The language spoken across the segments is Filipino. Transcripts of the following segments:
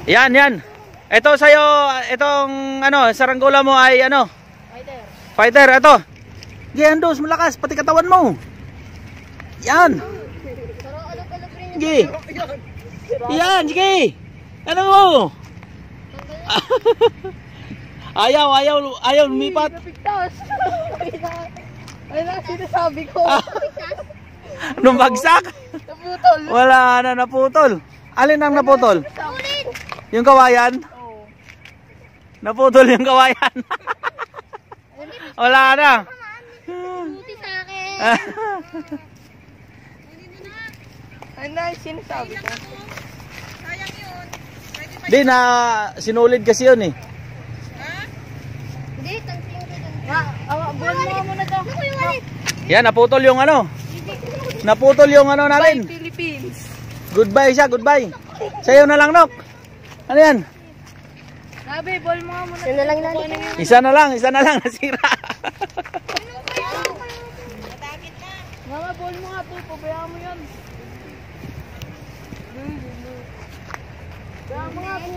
Yan, yan. Ito sa'yo, itong ano, saranggola mo ay ano? Fighter. Fighter, ito. Yan, dos, malakas, pati katawan mo. Yan. Sige. Yan, sige. Ano mo? Ayaw lumipat. Napigtas. Ay na, sinasabi ko. Nung bagsak? Naputol. Wala na, naputol. Alin ang naputol? Ulit. Yung kawayan? Oo. Naputol yung kawayan. Wala na. Buti sa akin. Ay na, sinasabi ko. Sayang yun. Di na, sinulid kasi yun eh. Hindi, tangsin ko dun. Buwan mo muna to. Naku yung alit. Yan, naputol yung ano. Naputol yung ano natin. Bye, Philippines. Goodbye siya, goodbye. Sa'yo na lang, Nok. Ano yan? Sabi, ball mo nga muna. Isa na lang natin. Isa na lang, nasira. Mama, ball mo nga po. Pabayaan mo yan. Pabayaan mo nga po.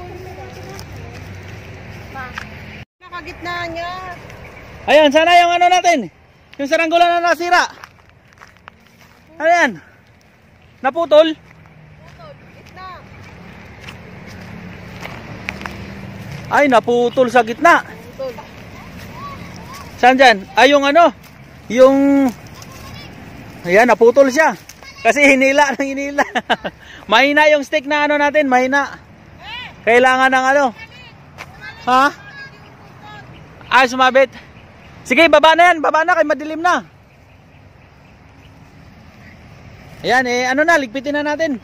Nakagitna niya. Ayan, sana yung ano natin. Yung saranggola na nasira. Ano yan? Naputol? Ay, naputol sa gitna. Saan dyan? Ay, yung ano? Yung... Ayan, naputol siya. Kasi hinila ng hinila. Mahina yung stick na ano natin, mahina. Kailangan ng ano? Ha? Ay, sumabit. Sige, baba na yan. Baba na, kay madilim na. Ayan, ano na, ligpitin na natin.